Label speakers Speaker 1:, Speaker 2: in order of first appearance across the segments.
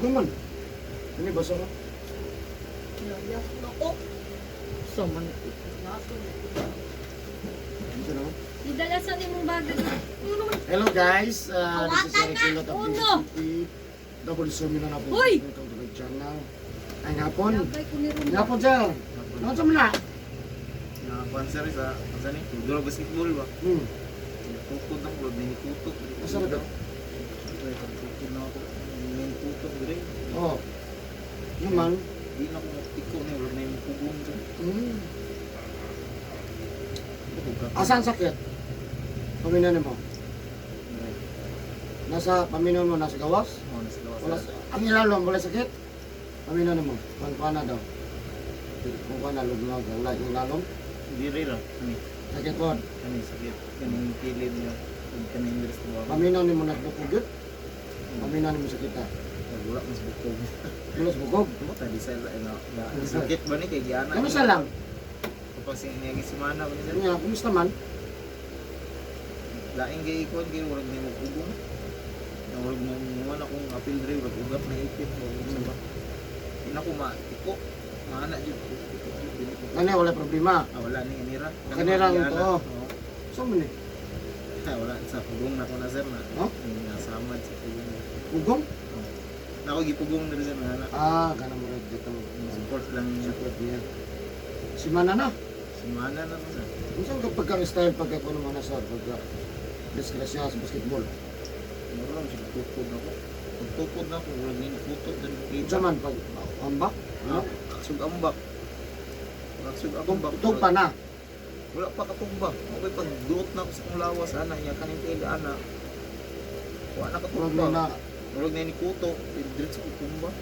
Speaker 1: Guman. Ini basa ko.
Speaker 2: Layas na ko.
Speaker 3: Saman.
Speaker 1: Dito naman.
Speaker 2: Didalasan ni mong bagay. Ano naman?
Speaker 1: Hello guys, this is
Speaker 2: Awatan
Speaker 1: Eric
Speaker 2: na,
Speaker 1: Kilot of
Speaker 2: uno.
Speaker 1: DCP. Double zoom na po.
Speaker 2: Uy!
Speaker 1: Welcome to my channel. Ay ngapon.
Speaker 2: Labay ko ni Rumba.
Speaker 1: Ngapon sir. Ano sa muna?
Speaker 4: Sponsor sa ano ni Duro basketball ba? Tukod ng club ni tutok.
Speaker 1: Masarap daw.
Speaker 4: Tukod na ako. Ni tutok dire.
Speaker 1: Oh. Naman.
Speaker 4: Di na ko tiko ni wala na yung pugong ko.
Speaker 1: Asan sakit? Paminan mo. Nasa paminan mo, nasa gawas?
Speaker 4: Oh, nasa
Speaker 1: Wala,
Speaker 4: lawas.
Speaker 1: ang ilalong, wala sakit? Paminan mo. Kuan na daw. Kuan na, lugnog. Wala yung ilalong.
Speaker 4: Dire ra. Ani
Speaker 1: Sakit po.
Speaker 4: ani sakit kaning kilid niya. Kaning rest mo.
Speaker 1: Paminaw ni mo nagbukugyot. Paminaw ni mo sakit ha.
Speaker 4: Wala mas bukog.
Speaker 1: Tulos bukog.
Speaker 4: Mo ta di sa na sakit ba ni kay giana.
Speaker 1: Ano sa lang?
Speaker 4: Kapag niya semana ba ni sir?
Speaker 1: Nga, kumusta man?
Speaker 4: Laing gay ikon gay wala ni mo pugong. Na wala mo na kung apil dire wala ugat na ipit mo sa ba. Ina ko ma tiko. Maana jud ko.
Speaker 1: Kanya wala problema.
Speaker 4: Wala ni Nira.
Speaker 1: Kanirang ito. Saan mo ni?
Speaker 4: Wala sa pugong na ko na sir na.
Speaker 1: Oh?
Speaker 4: Nasamad sa pugong.
Speaker 1: Ugong?
Speaker 4: Nako gipugong na rin sir na.
Speaker 1: Ah, ganang mo rin dito.
Speaker 4: Support lang niya.
Speaker 1: Support niya. Si Manana.
Speaker 4: Semana na mo sir.
Speaker 1: Kung saan ka pagka-style pagka ko naman na sir, pagka disgrasya sa basketball.
Speaker 4: Mura lang siya tukod na ko. Tukod na ko. Wala ni putot.
Speaker 1: Kung saan man, pag ambak, ano?
Speaker 4: Sug ambak. Sug ambak.
Speaker 1: Tug pa na.
Speaker 4: Wala pa katumbak. Okay pag duot na ko sa kong lawas ana niya kaning tila ana. Wala na
Speaker 1: Huwag
Speaker 4: katumbak.
Speaker 1: na.
Speaker 4: Murag na ni kuto. Diretso ko tumbak.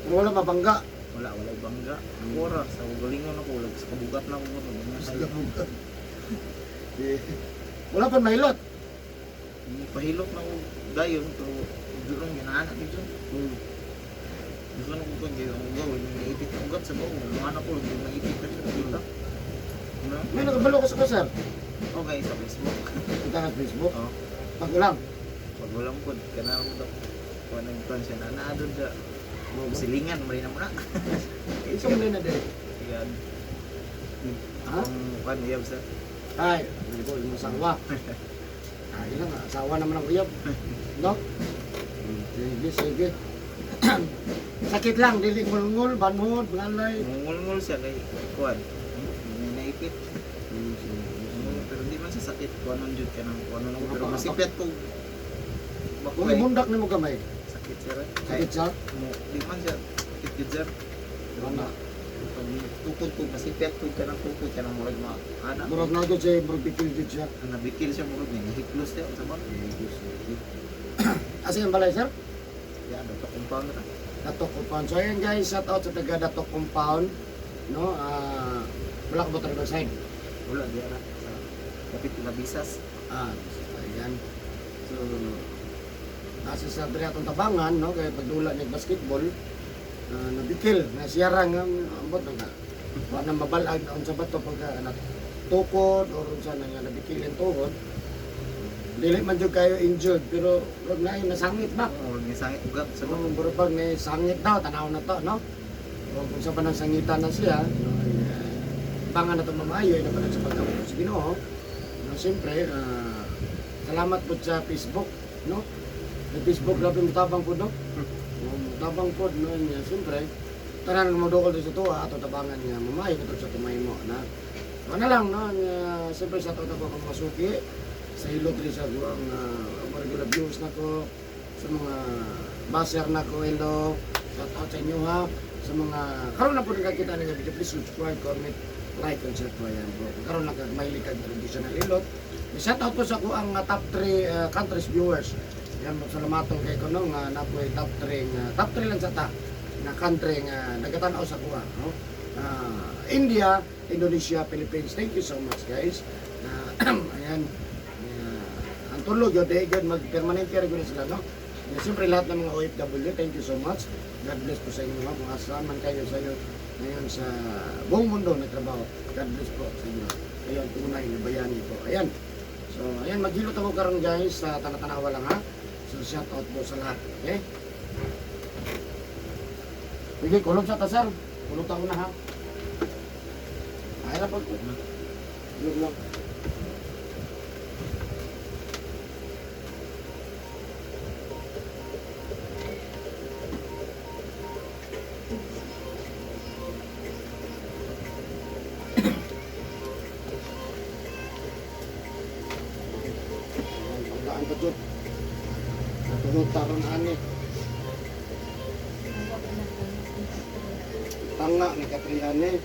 Speaker 1: Kung wala mabangga.
Speaker 4: Wala bangga. Ora sa galingon ako wala sa kabugat na ako
Speaker 1: Wala pa mahilot.
Speaker 4: Pahilok na ko dayon pero durong ginaanak dito. Gusto na ko kung gayon ang gawin naipit ang ugat sa bawo. Ang anak ko lang naipit na siya dito.
Speaker 1: May nakabalo ka sa kasar.
Speaker 4: Okay sa Facebook.
Speaker 1: Punta ka sa Facebook.
Speaker 4: Oh,
Speaker 1: Pag ulang.
Speaker 4: pag walang po kana ko daw. Kuan ang plan siya na doon sa silingan mali na mo na.
Speaker 1: Isang muli na din.
Speaker 4: Yan.
Speaker 1: Ha?
Speaker 4: Ang kuan uyab sa
Speaker 1: Ay, hindi ko yung asawa. Ay, lang, asawa naman ang uyab. No? Sige, sige. Sakit lang, dili ngul-ngul, banhod, balay.
Speaker 4: ngul-ngul siya kay kuan. May naipit. Pero di man sa sakit kuan nun jud kanang kuan nun pero masipet ko.
Speaker 1: Kung
Speaker 4: Bakoy.
Speaker 1: ibundak ni mo gamay,
Speaker 4: Sakit siya rin.
Speaker 1: sakit siya.
Speaker 4: Di man siya sakit jud sir.
Speaker 1: Ano?
Speaker 4: Pag tukod ko masipet ko kanang tukod kanang murag ma ana.
Speaker 1: Murag na doon siya, murag bikil dito siya.
Speaker 4: Nabikil siya murag ni hiklos siya sa ba.
Speaker 1: Asa yung balay, sir?
Speaker 4: Ya dato compound ra.
Speaker 1: Datok Compound. So ayan guys, shout out sa taga Datok Compound. No? Wala ka ba talaga side?
Speaker 4: Wala di ara sa kapit na bisas.
Speaker 1: Ayan. So, nasa sa diri atong tabangan, no? Kaya pagdula ni basketball, nabikil, nasiyarang ang ambot nga. Wala na mabalag na sa bato pagka tukod o sa nga nabikil ang tuhod. Dili man jud kayo injured, pero wag na yung nasangit ba?
Speaker 4: Oh, ni sangit ugat sa ba.
Speaker 1: So, burubag may sangit daw, tanaw na to, no? O kung sa panang sangitan na siya, bangan na ito mamayo, na panang sa pagkamot sa Ginoo. No, siyempre, salamat po sa Facebook, no? Sa Facebook, grabe mutabang po, no? Mutabang po, no? Siyempre, tanan mo dokol sa tuwa, ato tabangan niya, mamayo ko sa tumay mo, na? Ano lang, no? Siyempre, sa tawag ako masuki, sa hilot rin sa ang regular views na ko, sa mga baser na ko, hello, shout out sa inyo ha, sa mga, karoon na po rin kakita nyo, please subscribe, comment, like, and share po yan po. Karoon na mahilig kag traditional hilot. Shout out po sa ko ang top 3 countries viewers. Yan, salamatong kay ko no, nga napoy top 3 lang sa ta, na country nga nagatanaw sa kuha, no? India, Indonesia, Philippines, thank you so much guys. Ayan, ang tulog yun, dahil yun, mag-permanent care yun sila, no? Siyempre lahat ng mga OFW, thank you so much. God bless po sa inyo, no? Kung asahan man kayo sa iyo ngayon sa buong mundo na trabaho, God bless po sa inyo. Kayo ang tunay na bayani po. Ayan. So, ayan, maghilot ako karon guys sa Tanatanawa lang ha. So, shout out po sa lahat. Okay? Sige, kulog sa tasar. Kulog ta ko na ha. Ay na pag. Kulog lang. Pagkaan pa dyan. Natulog taron ani. Tanga ni Katrian eh.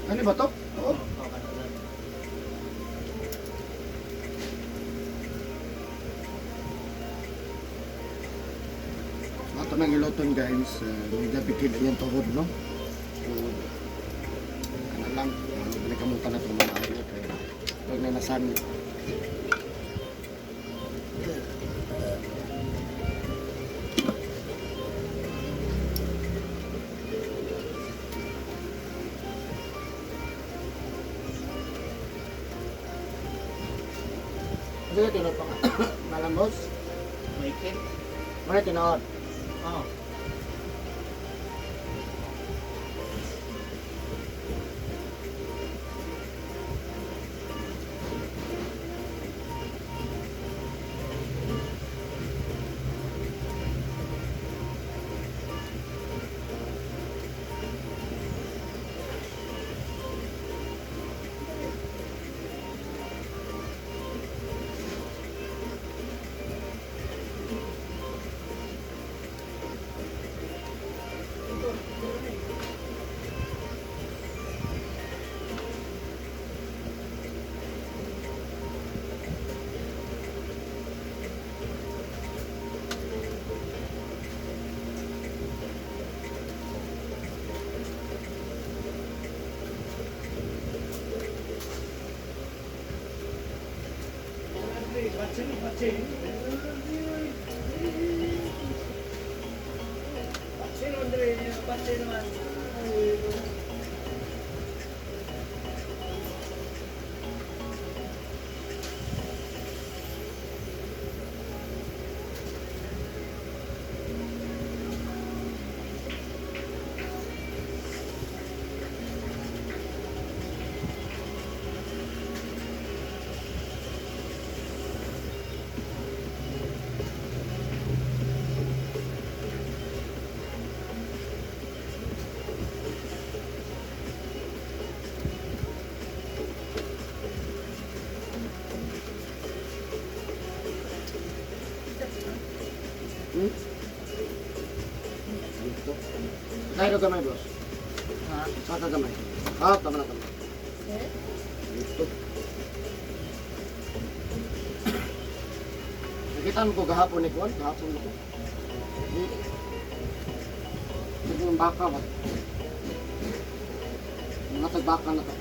Speaker 1: Ano ba to? Oo. Ito nang iluton guys. Medyo bikid yung tuhod, no? So, ano lang. Balikamutan na itong mga ayaw. Kaya huwag na nasan. Sige, tinod pa nga. Malambos.
Speaker 4: May kit.
Speaker 1: Mga tinod.
Speaker 4: Oh.
Speaker 1: Kaya ka gamay, boss.
Speaker 4: Ha?
Speaker 1: Saan ka gamay? Ah, tama na tama.
Speaker 2: Eh?
Speaker 1: Ito. Nakita mo ko gahapon ni Kwan? Gahapon ako. Ito yung baka ba? Mga tagbaka na to.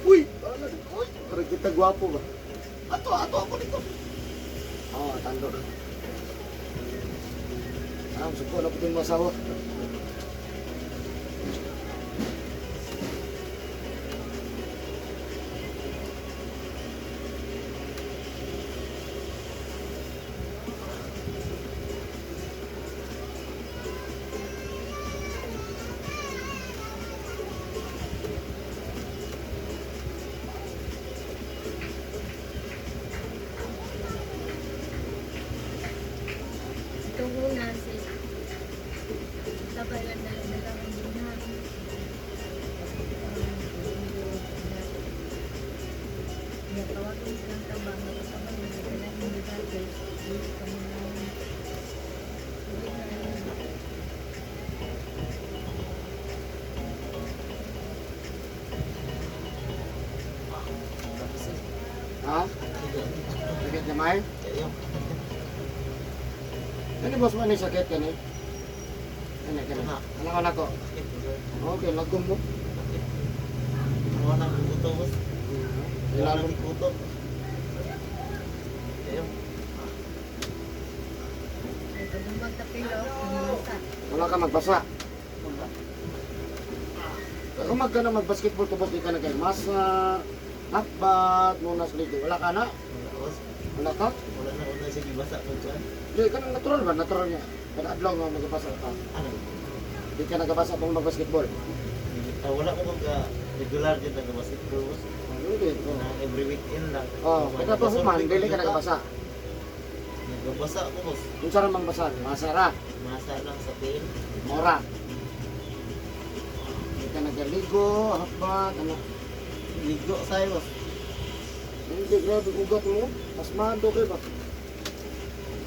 Speaker 1: Uy! Uy! Parang kita gwapo ba? Ato ako dito. Oo, tando na. Suko na po itong masawa.
Speaker 2: Ito muna si tabayan na lang muna. Tawagin silang tabang na kasama nila. Hindi dati. Hindi kami namin. Hindi namin.
Speaker 4: Tapos eh.
Speaker 1: Ha? Sakit na may?
Speaker 4: Kaya
Speaker 1: Ano boss mo ni sakit ka ni? Ano ka na? Ano ka na ko? Okay, lagom mo.
Speaker 4: Ano na ang buto boss?
Speaker 1: Ilalong.
Speaker 4: Ilalong buto. Kaya
Speaker 2: Ito nung magtapilo. Namasa.
Speaker 1: Wala ka magbasa. Kung magka na mag-basketball ka boss, di ka na kayo masa, nakbat, muna sa ligo. Wala ka na?
Speaker 4: boss,
Speaker 1: Wala ka?
Speaker 4: wala na ako na sige basa ko dyan.
Speaker 1: Di ka na natural ba? Natural niya. Kada adlaw nga nagabasa ka.
Speaker 4: Ano?
Speaker 1: Di ka nagabasa pang mag-basketball.
Speaker 4: Wala ko magka regular dyan na basketball boss.
Speaker 1: Hindi.
Speaker 4: Na every weekend lang.
Speaker 1: Oh, kita to human, dili ka nagabasa.
Speaker 4: Nagbabasa ako boss.
Speaker 1: Kung saan mang basa, masara,
Speaker 4: Masa lang sa pain.
Speaker 1: mora. Di ka nagaligo, hakbat, ano.
Speaker 4: Ligo sa'yo boss.
Speaker 1: Hindi, grabe ugat mo. Pasmado kayo ba?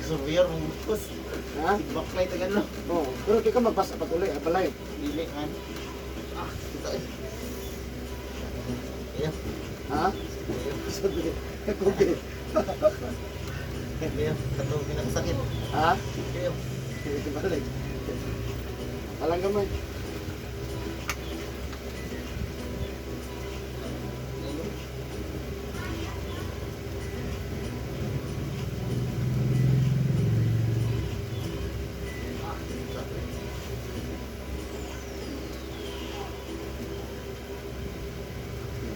Speaker 4: Surveyor mong boss.
Speaker 1: Ha?
Speaker 4: Baklay tagan lang.
Speaker 1: Oo. Pero di ka magbasa pag uli, balay.
Speaker 4: Dili man. Kita eh. Kaya.
Speaker 1: Ha? Sabi, okay.
Speaker 4: Kaya. Katong pinakasakit.
Speaker 1: Ha?
Speaker 4: Kaya.
Speaker 1: Hindi balik. Alang gamay.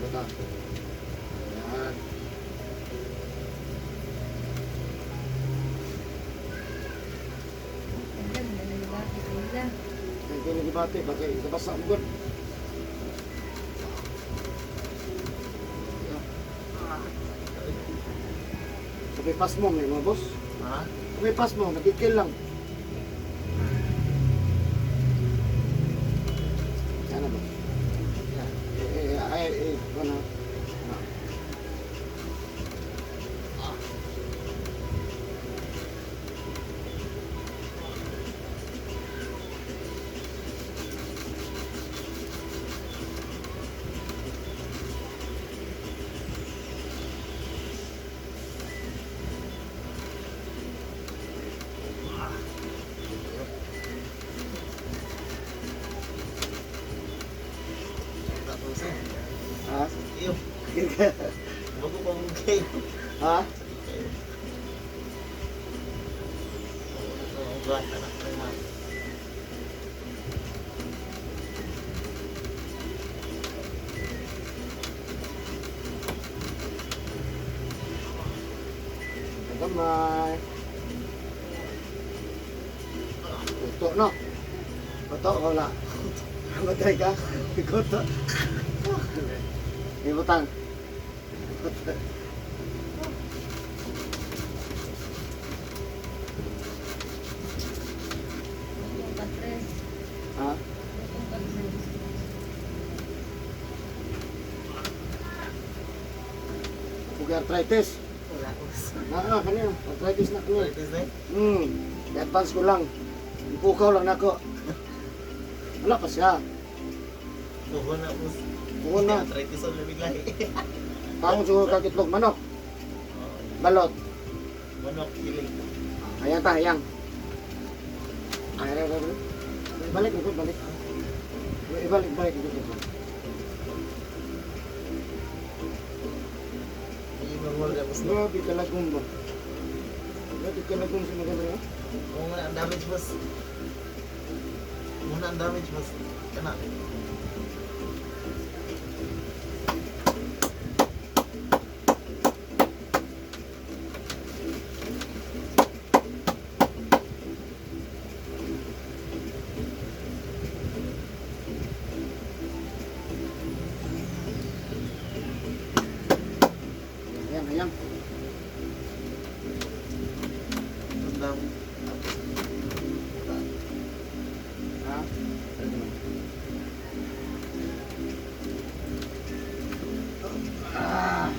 Speaker 1: Bata. Yan.
Speaker 2: Ayan, nananibati ko nila.
Speaker 1: Kaya kinigibati, bakit nabasa mo good. Sabi pas mo, may mga boss.
Speaker 4: Ha?
Speaker 1: Sabi pas mo, nagkikil lang. Yan na ba? Ano?
Speaker 4: Tapos eh.
Speaker 1: Ha?
Speaker 4: Iyo. Bago pa mong kayo.
Speaker 1: Ha?
Speaker 4: Kayo. Ito ang ugat, anak ng mga.
Speaker 1: Gamay. Ito, no? Ito, wala. Matay ka? Ikoto. Ibutang.
Speaker 2: Yung patres.
Speaker 1: Ha?
Speaker 2: Yung patres.
Speaker 1: Huwag arthritis.
Speaker 4: Wala ko.
Speaker 1: Kanina. Arthritis na kanina.
Speaker 4: Practice na
Speaker 1: I-advance ko lang. Ipukaw lang ako. Wala pa siya.
Speaker 4: Buho na po.
Speaker 1: Buho na.
Speaker 4: Arthritis ang lahi.
Speaker 1: Tangon siguro kakitlog manok. Balot.
Speaker 4: Manok, kilig.
Speaker 1: Ayan ta, hayang. Balik, balik. Balik.
Speaker 4: Hindi mag-hold up.
Speaker 1: Grabe kalagong ba? Grabe kalagong sa maganda ya?
Speaker 4: Muna ang damage boss. Muna ang damage boss. Kana.
Speaker 1: Hayang.
Speaker 4: Ang dami.
Speaker 1: Ha?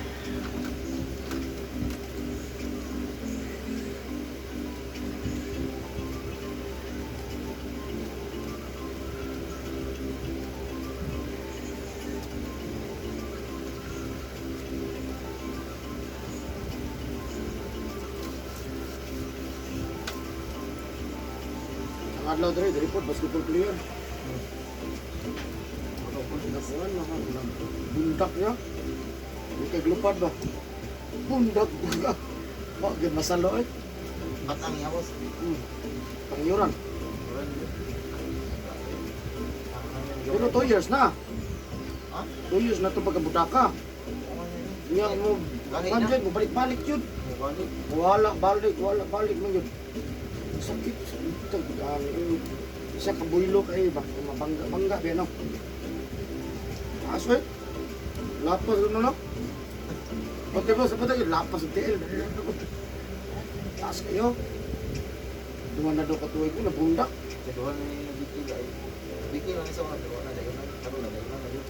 Speaker 1: adlaw diri po basketball player. Ano po sinapuan na bundak niya. Di kay glupad ba? Bundak ba? Wa gyud masalo eh.
Speaker 4: Batang yawas.
Speaker 1: Pangyuran. Pero 2 years na.
Speaker 4: Ha?
Speaker 1: 2 years na to pagkabutaka. Nga mo,
Speaker 4: Balik na.
Speaker 1: kanjan mo balik-balik yun.
Speaker 4: Balik.
Speaker 1: Wala balik man yun. Sakit, sakit. Isa kabuylo kayo ba? Mabangga, ba no? Aso eh. Lapas yun no? Pati ba sa patay, lapas ang tiil. Taas kayo. Duman na daw katuway ko, nabundak.
Speaker 4: Keduhan ni Bikil ay. Bikil lang isa mga keduhan na dayon na. Karoon na dayon na dayon.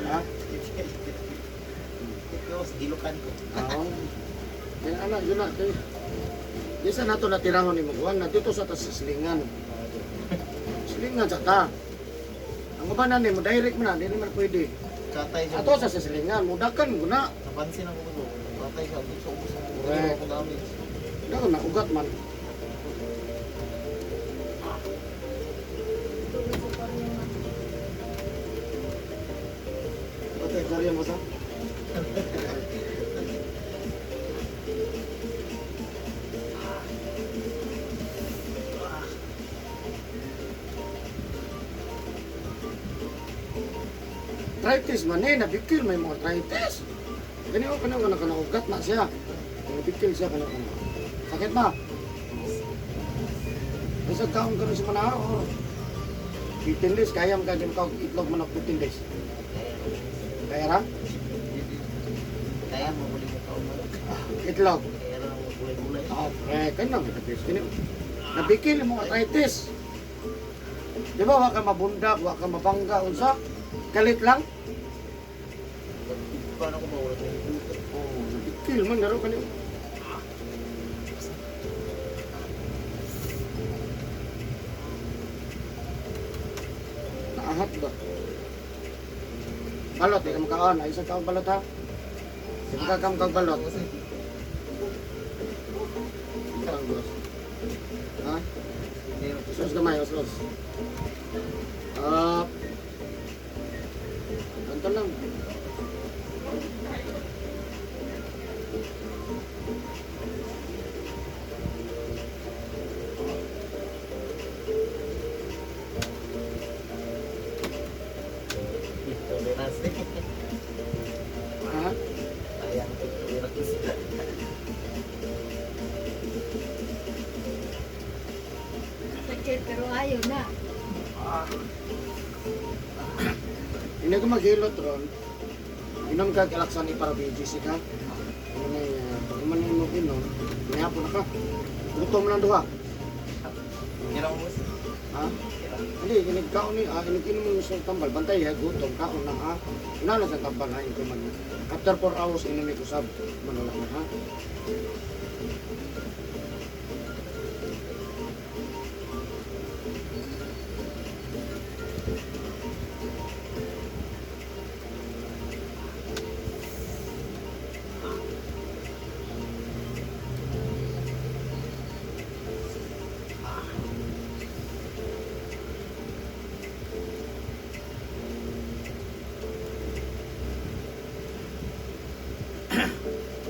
Speaker 1: Ha?
Speaker 4: Ito, gilukan ko.
Speaker 1: Oo. Kaya anak, yun na. Di sa nato natirahon ni Magwan na dito sa tas silingan. Silingan sa ta. Ang ubanan ni mo, direct mo na, hindi naman pwede.
Speaker 4: Katay siya.
Speaker 1: Ato sa silingan, mudakan mo na.
Speaker 4: Napansin ako ko. Katay siya. Di siya ubos ang
Speaker 1: Correct.
Speaker 4: ako damage.
Speaker 1: Dako na, ugat man.
Speaker 2: Tubig ko pa rin yung
Speaker 1: Patay, karya mo sa? Arthritis man eh, nabikil may mga arthritis. Ganyan ka na ugat na siya. Nabikil siya ka na. Sakit ba? Isang taong ka rin sa manahaw. Oh. 15 days, kaya mo kagyan ka itlog manok 15 days. Kaya ra?
Speaker 4: Kaya mo muli mo ka umalak.
Speaker 1: Itlog.
Speaker 4: Kaya lang mo gulay-gulay.
Speaker 1: Okay, kaya na kita kini. Nabikil mo arthritis. Di ba wa ka mabundak, wa ka mabangga unsa? Kalit lang.
Speaker 4: Paano ko mawala ng buto?
Speaker 1: Oh, nabikil man naro kanyo. Naahat ba? Balot, di ka makaon. Ay, isang taong balot ha? Di ka kang balot. Isang balot. Ha? Sus gamay, sus. Ganto lang.
Speaker 4: Tolerance.
Speaker 1: Ha?
Speaker 4: Ayang tolerance.
Speaker 2: sakit pero ayaw na.
Speaker 1: Hindi ko maghilot ron. Inom ka kalaksan ni para BGC ka. Ano na pag man mo inom, may hapon na ka. Gutom lang duha.
Speaker 4: Kirang mo.
Speaker 1: Ha? Hindi, kinigkaon ni, kinikinom mo sa tambal. Bantay ha, gutom, kaon na ha. Inala sa tambal ha, ito man. After 4 hours, inumin ko sab. Manula na ha.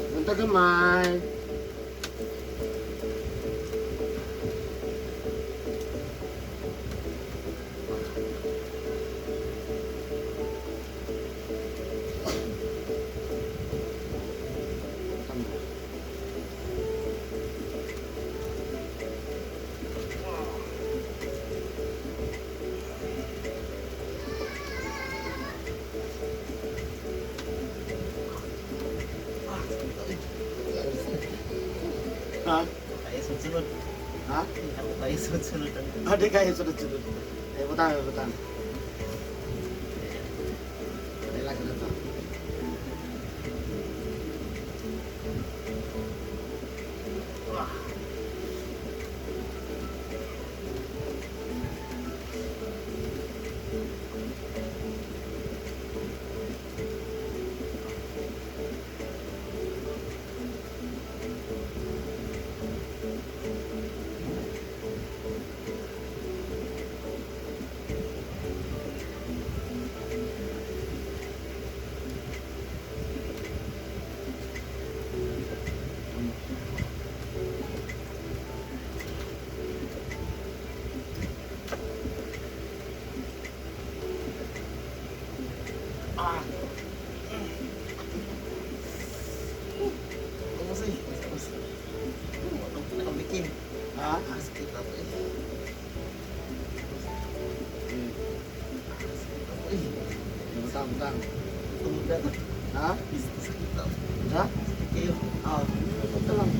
Speaker 1: Banta gamay. Ha?
Speaker 4: Tayo sunod-sunod.
Speaker 1: Ha?
Speaker 4: Ako tayo sunod-sunod.
Speaker 1: Ada kaya sunod-sunod. Butang, butang. Ada lagi na to. Utang-utang.
Speaker 4: Tumuda na.
Speaker 1: Ha?
Speaker 4: Sakit daw.
Speaker 1: Ha?
Speaker 4: Kayo.
Speaker 1: Ito lang.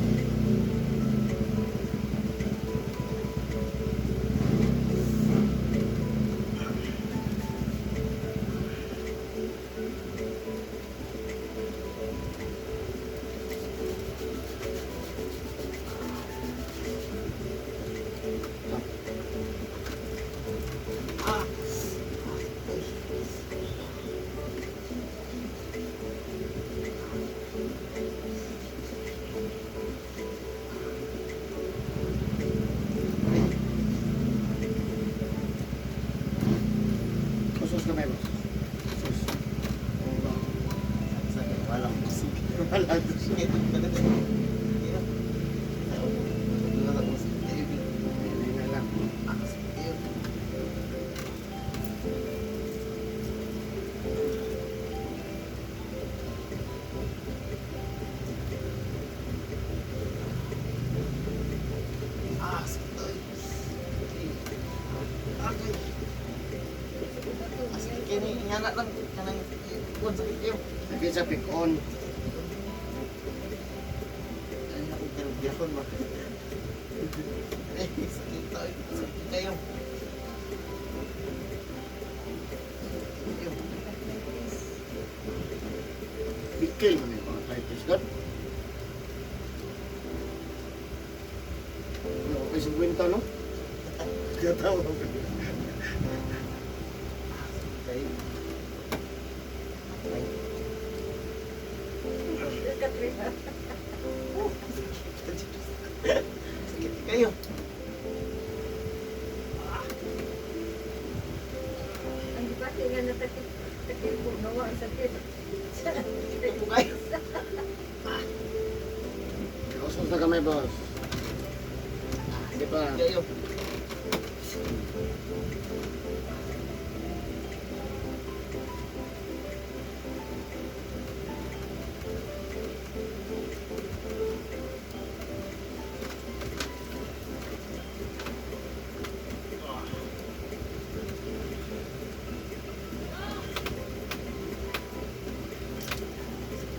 Speaker 1: Sus kamay boss. Sus.
Speaker 4: Sakit. Walang kusog.
Speaker 1: Wala to.
Speaker 4: Sakit. Kayo. Wala na kusog. Kayo.
Speaker 1: Hindi nga lang.
Speaker 4: Sakit kayo. Sakit tayo. Okay. Sakit kayo ni. Inyaga lang. Kanang ikon. Sakit kayo.
Speaker 1: Sakit sa pick-on.
Speaker 4: Ano na kung tinagbiakon ba? Sakit tayo. Sakit kayo.
Speaker 1: Bikil man yung mga arthritis God. Okay sa kwenta, no? Katawa ko.
Speaker 4: Kayo. Sakit kayo.
Speaker 2: Ang dipati nga natakit po nawa ang sakit.
Speaker 4: Sakit po kayo.
Speaker 1: Sus na kamay boss. Hindi pa.
Speaker 4: Kayo.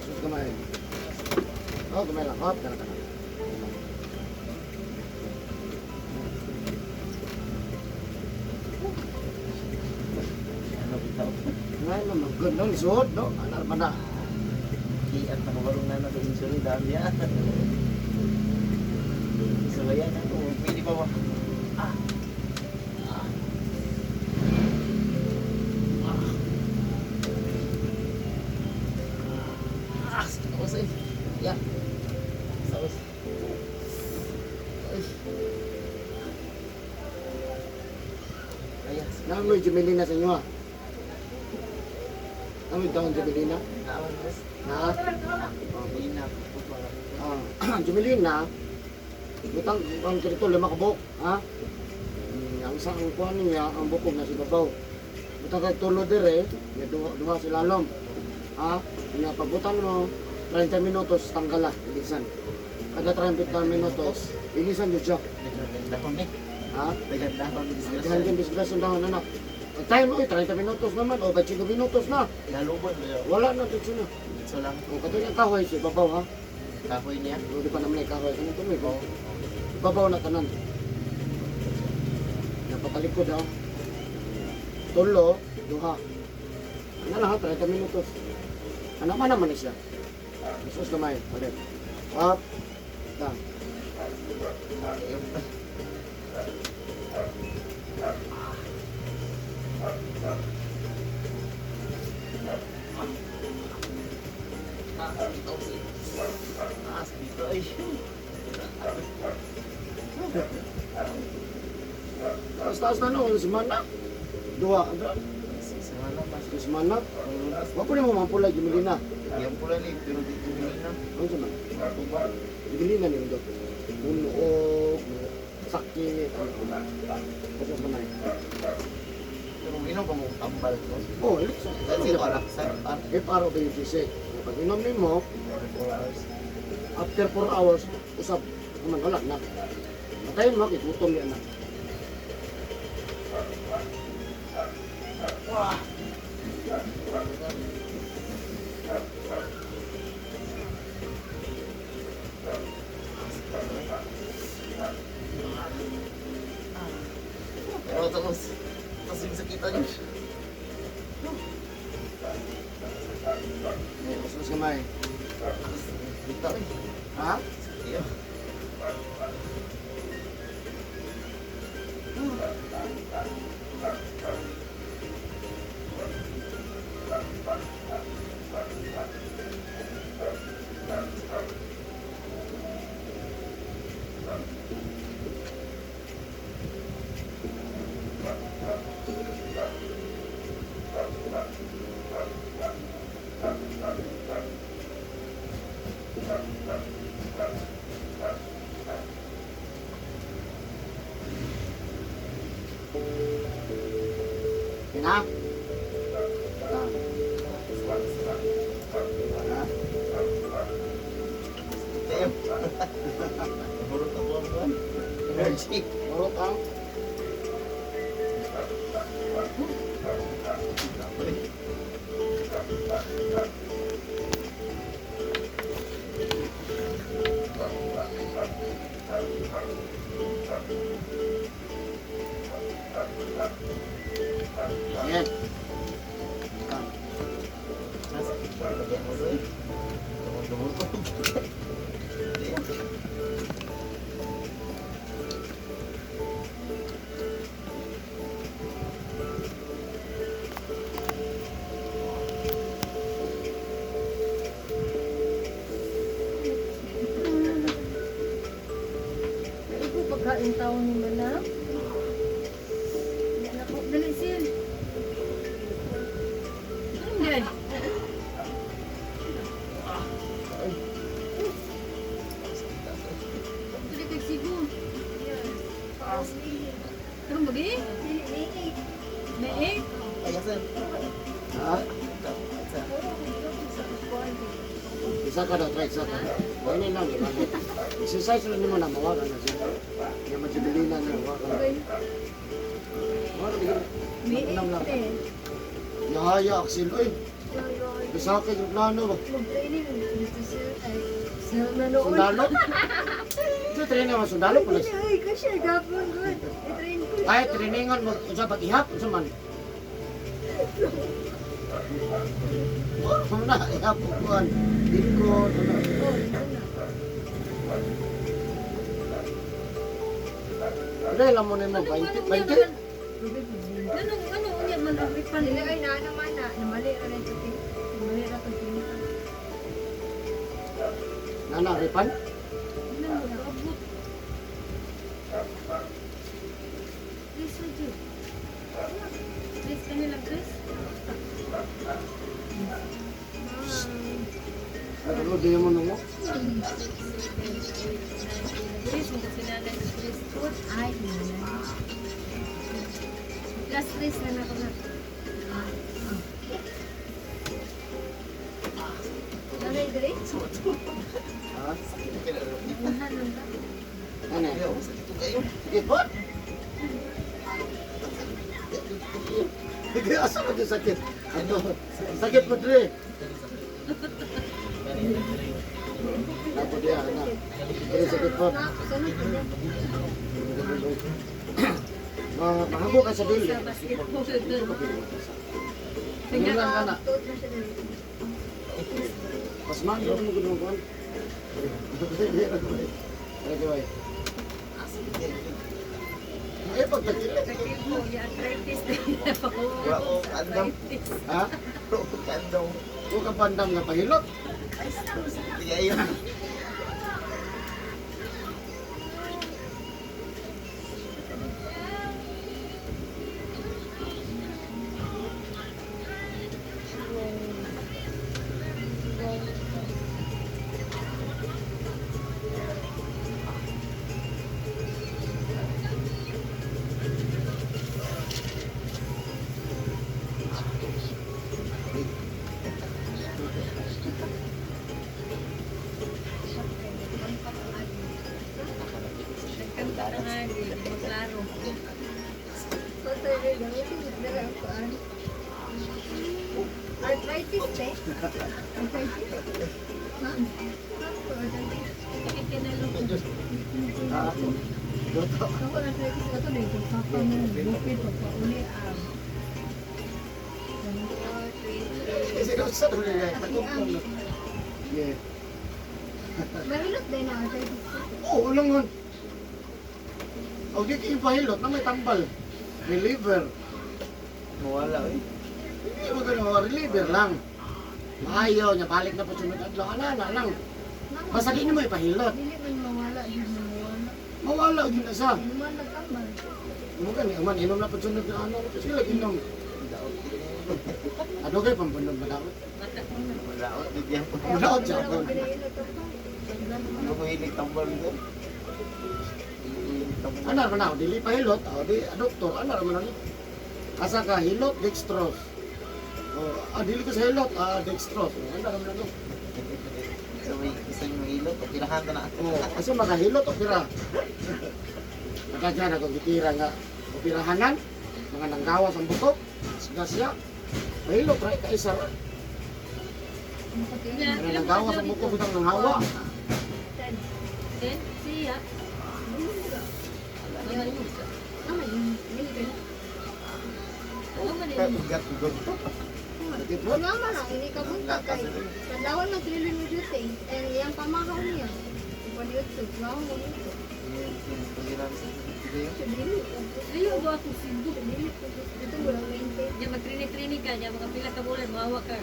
Speaker 1: Sus kamay. Oh, kamay lang. Hop, kana.
Speaker 4: Ano bitaw?
Speaker 1: Ngayon naman, good no? Isuot, no? Ano naman na?
Speaker 4: At nakabarong na natin yung suri. Dami yan. So ayan ako. Pwede pa ba? Sawas eh. Ya. Sawas. Ay. Ayan.
Speaker 1: Namoy Jumelina sa inyo, ha? Namoy taon Jumelina?
Speaker 4: Naawan mas.
Speaker 1: Na?
Speaker 4: Hindi na.
Speaker 1: Jumelina, butang ang kirito, 5 kabuk, ha? Ang isang ang kuhan niya, ang bukog na si Babaw. Butang kay tulo dire, ya duha si Lalom. Ha? Nga pagbutang mo, 30 minutos tanggala, ilisan. Kada 30 minutos, ilisan yun siya.
Speaker 4: Nagandahon eh.
Speaker 1: Ha?
Speaker 4: Nagandahon.
Speaker 1: Kailan din disgrasyon daw anak. Ang time mo, 30 minutos naman, o 25 minutos na.
Speaker 4: Lalubon.
Speaker 1: Wala na, dito na.
Speaker 4: Dito lang.
Speaker 1: O katong yung kahoy si Babaw, ha?
Speaker 4: Kahoy niya.
Speaker 1: O di pa naman yung kahoy. Kanang tuloy,
Speaker 4: Oo.
Speaker 1: Babaw na tanan. Napakalikod, ha? Tulo, duha. Ano na, ha? 30 minutos. Ano naman na siya? Sus kamay, ulit. Up, down.
Speaker 4: Dito ay.
Speaker 1: Taas-taas na no, semana. Dua, ada.
Speaker 4: Semana pas.
Speaker 1: Semana. Wa po mo mampulay Jumelina.
Speaker 4: Yang pula ni pero di Jumelina.
Speaker 1: Ano sa man?
Speaker 4: Ako ba?
Speaker 1: Jumelina ni ndo. Unog, sakit, ano. Sus kamay.
Speaker 4: Pero ino ba mo tambal ko?
Speaker 1: Oh, ilik sa.
Speaker 4: Kasi wala sa
Speaker 1: If araw ba yung sisig? Pag inom nimo,
Speaker 4: 4 hours.
Speaker 1: after 4 hours, usap, naman wala na. Patayin mo, ikutom yan na.
Speaker 4: Wah. Pero tapos yung sakitan niya.
Speaker 1: Gusto si May.
Speaker 4: Dito eh.
Speaker 1: Ha?
Speaker 4: Iyo.
Speaker 1: Yan ha?
Speaker 4: Tayo. Burot ako ang buwan. Energy.
Speaker 1: Urot ang. Yan.
Speaker 4: Lagyan mo doon. Dumulog.
Speaker 2: Ito pagkain taon ni Manap. Yan ako. Dali sil. Hindi. Dali kay Sigo. Karong bagi? May egg.
Speaker 4: Ay, sir.
Speaker 1: Ha? Isa ka daw, try isa ka. Ganyan lang, ganyan. Exercise lang naman na mawagan na siya. Kaya majibilina na mawagan. Mawagan na
Speaker 2: May
Speaker 1: Magnam lang.
Speaker 2: egg eh.
Speaker 1: Yahaya, Axel, oy. Bisa ka yung plano ba?
Speaker 2: Mag-training. Gusto sir. Ay, sir nanood.
Speaker 1: Sundalo? Ito, training mo, sundalo pala.
Speaker 2: Ay, kasi gapon good. I-train ko.
Speaker 1: Ay, trainingan mo, kung sa pag-ihap, kung sa man. Kung na, ihap ko kuhan. Dingkod, ano.
Speaker 2: Oh, ito na.
Speaker 1: Ano yung lamon mo, 20?
Speaker 2: Ano unya man ang ripan nila ay na naman na namali ra nito ti. Namali ra to tinita.
Speaker 1: Nana, ripan?
Speaker 2: Ano mo na abot. Please would you? Please kanila please.
Speaker 1: Ano, di mo nung mo?
Speaker 2: Please mo kasi na please food ay na. Plus please na ako na. Nanay dre?
Speaker 1: Ha?
Speaker 2: Buhan lang ba?
Speaker 1: Ano?
Speaker 4: Ayaw, sakit ko kayo.
Speaker 1: Sige po? Hindi, asa ko din sakit. Ano? Sakit po, Dre. Ako dia, ano? Dre, sakit po.
Speaker 2: Sunod ko din.
Speaker 1: Mahabo ka sa dili.
Speaker 2: Sa basketball.
Speaker 1: Tingnan ka na.
Speaker 2: Tuot na siya dali.
Speaker 1: Pas man, doon mo gano'n kuhan. Ano kaway? Ay, pagkakita.
Speaker 2: Sakit mo, ya arthritis din.
Speaker 4: Wala ko kandam.
Speaker 1: Ha?
Speaker 4: Wala ko kandam.
Speaker 1: Huwag ka pandam na pahilot.
Speaker 4: Kaya yun.
Speaker 2: Arthritis, eh? Arthritis?
Speaker 1: Ah, Dito.
Speaker 2: Ako arthritis ka to dito. Papa mo, bukid pa pa uli ang.
Speaker 1: Kasi daw sa dulo niya. Yeah.
Speaker 2: Mahilot din ang arthritis.
Speaker 1: Oo, ulangon. O, di kayo pahilot na may tambal. Reliever.
Speaker 4: Mawala eh.
Speaker 1: Hindi mo ganun, reliever lang. Maayaw niya, balik na po sunod adlaw. Alala lang. Basta di mo ipahilot.
Speaker 2: Dili man mawala, di man mawala.
Speaker 1: Mawala din na sa.
Speaker 2: Di man nagtambal.
Speaker 1: Mo gani, man inom na po sunod na ano. Sila inom. Ano kayo pambunog madawat?
Speaker 4: Malaot din yan.
Speaker 1: Malaot siya.
Speaker 2: Wala ko pinahilot ako.
Speaker 4: Ano ko hilig tambal ko?
Speaker 1: Ano naman ako, dili pahilot. O, di, doktor, ano naman ako? Asa ka, hilot, dextrose. O, dili ko sa hilot, dextrose. O, ano naman ako?
Speaker 4: So may gusto nyo ilot o kinahan ka na.
Speaker 1: Oo, kasi makahilot o pira. Nakadyan ako gitira nga opirahanan, mga nanggawas ang buto, sigasya, mahilot, right, kaisa. Mga nanggawas ang buto, bitang nang hawa.
Speaker 2: Siya. Tama yun. Dili ka na.
Speaker 4: Ugat ugat.
Speaker 2: Wala man lang, hindi ka bunta kay. Kandawan na killing mo dito eh. Eh, yung pamakaw niya. Ipa di YouTube, wow mo dito.
Speaker 3: Ayaw ba ako sigo?
Speaker 2: Ito mo lang maintain.
Speaker 3: Diyan magtrini-trini ka, diyan mga pila ka bulan, mahawa ka.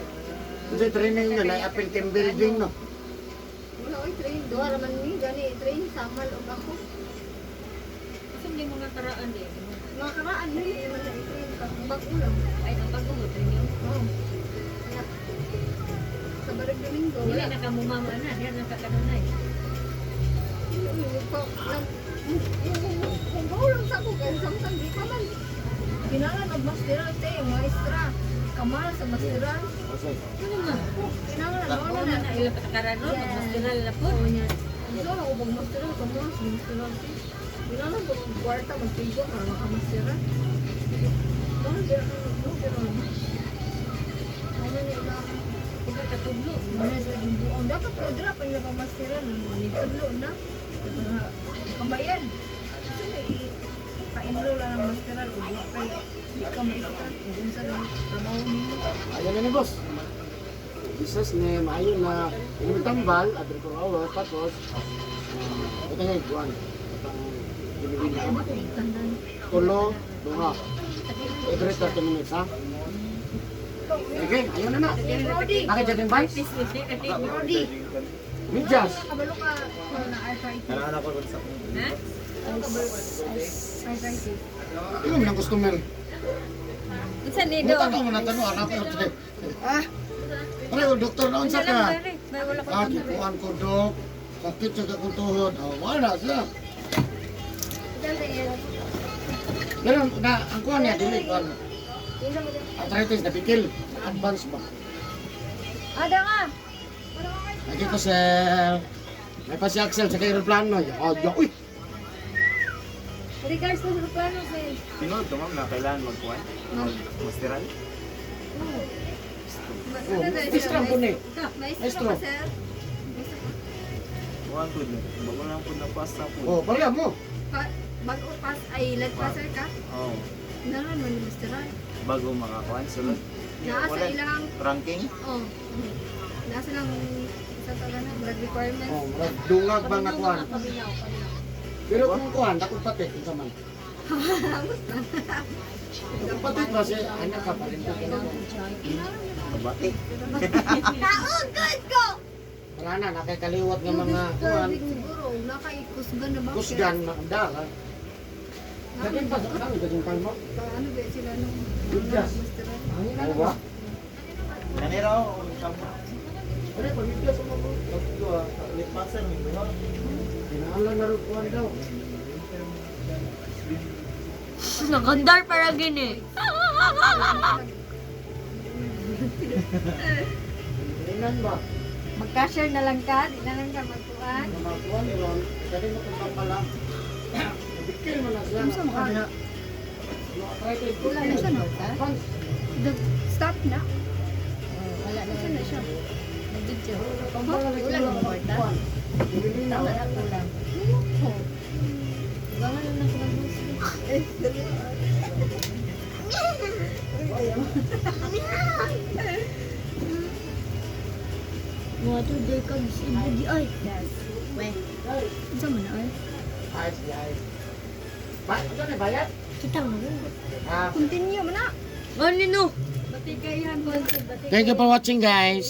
Speaker 1: Kasi training nga, na-appeal team building, no?
Speaker 2: Wala oy train. Doha raman ni gani train samal og ako.
Speaker 3: Kasi hindi mga karaan eh.
Speaker 2: Mga karaan ni naman na train pa bagulang.
Speaker 3: Ay, ang bago mo, trini yun.
Speaker 2: Oh. Kaya, sa Barag Domingo,
Speaker 3: Hindi
Speaker 2: wala.
Speaker 3: na ka mumama na, diyan na kakanunay.
Speaker 2: Kung baulang sa ako, kaya samtang di pa man. Kinalan og masteral te, maestra. Kamal sa masteral.
Speaker 1: Kasi,
Speaker 3: Ano nga?
Speaker 2: Kinalan na
Speaker 3: Ano
Speaker 2: na.
Speaker 3: na, ilang katakaran nun,
Speaker 2: Yeah.
Speaker 3: magmasteral na po.
Speaker 2: Oo niya. Gusto ako bang masteral, kamal sa masteral te. Kinalan ko ng kwarta, magpigo, para makamasteral. Ano dira ano? Ano ni ilang
Speaker 3: Ikaw katublo.
Speaker 2: Mana sa buong dapat ko dira pa nila pamasteran ni tudlo na. Kambayan. Kasi may pa-enroll lang ng masteral o di kay di ka maikat kung sa trabaho nimo.
Speaker 1: ayan na ni boss. Jesus ni maayo na imitambal, abri ko awa, tapos, ito nga yung buwan.
Speaker 2: Ano ko tandaan.
Speaker 1: Tulo, dunga. Every 30 minutes, ha? Okay, ayun na na.
Speaker 2: Brody.
Speaker 1: Nakadyating ba?
Speaker 2: Brody.
Speaker 1: Medyas.
Speaker 2: Kabalo ka na arthritis.
Speaker 4: Kailangan ako sa
Speaker 3: Ha?
Speaker 2: Arthritis.
Speaker 1: Inom ng customer.
Speaker 3: Isa ni do.
Speaker 1: Muta ka mo na tanong, anak ko. Ano, doktor na unsa ka?
Speaker 3: May wala ko
Speaker 1: Ah, kipuan ko, dok. Sakit sa kakong tuhod. Wala siya.
Speaker 2: Dali yan.
Speaker 1: Pero na, ang kuha niya, dili ko.
Speaker 2: Isa mo din.
Speaker 1: Arthritis, napikil. Advance ba?
Speaker 2: Ada nga.
Speaker 1: Lagi ko sir. May pa si Axel sa aeroplano. Uy!
Speaker 2: Regards to the plano sir.
Speaker 4: Tinod ka ma'am na kailangan magkuhan? Masteral?
Speaker 1: Oh, extra po ni.
Speaker 2: Maestro ka sir.
Speaker 4: Kuhan po na. Bago lang po napasa po.
Speaker 1: Oh, pareha mo.
Speaker 2: Bago pas ay lagpaser ka.
Speaker 4: Oo.
Speaker 2: Naran man ni Mr. Rai.
Speaker 4: Bago makakuhan. Sulod.
Speaker 2: Naa sa ilang
Speaker 4: Ranking?
Speaker 2: oh. Nasa lang sa taga na blood requirements.
Speaker 1: Oh, dungag ba nga kuhan?
Speaker 2: Paminaw.
Speaker 1: Pero kung kuhan, dakot pati. Kung sa man. Dakot pati ba siya? Anak ka pa rin.
Speaker 4: Kabati.
Speaker 2: Taon good ko.
Speaker 1: Wala na, nakakaliwat ng mga kuhan.
Speaker 2: Siguro nakaikusgan na ba?
Speaker 1: Kusgan, nakadala. Gagin pa sa kanang, gagin pa mo.
Speaker 2: Ano ba sila nung
Speaker 1: Bigas.
Speaker 2: Mr. Rai?
Speaker 1: Ano na ba?
Speaker 4: Nanira ako.
Speaker 1: Ano, pag-ibig sa mga.
Speaker 4: Litmaser.
Speaker 1: Pinaalan na rin kuhan daw.
Speaker 3: Nagandar para gini.
Speaker 1: Inan ba?
Speaker 2: Mag-cashier na lang ka, di na lang ka magkuhan.
Speaker 1: Mga kuhan ron, dali mo kung pala. Bikil mo na siya.
Speaker 2: Ano sa mga Wala na siya, no? Stop na.
Speaker 3: Wala na
Speaker 2: Saan na siya?
Speaker 3: Nag-video.
Speaker 2: Wala na kwarta.
Speaker 3: Tama na kulang. Gangan na ako mag-gusto. Mga to, day ka, ibu di ay. Weh,
Speaker 2: Saan mo na, ay?
Speaker 1: Ayos, ayos. Ito na bayad?
Speaker 3: kita mo.
Speaker 1: Ah,
Speaker 2: Continue mo na.
Speaker 3: Ano no?
Speaker 2: Batigayan mo.
Speaker 1: thank you for watching guys.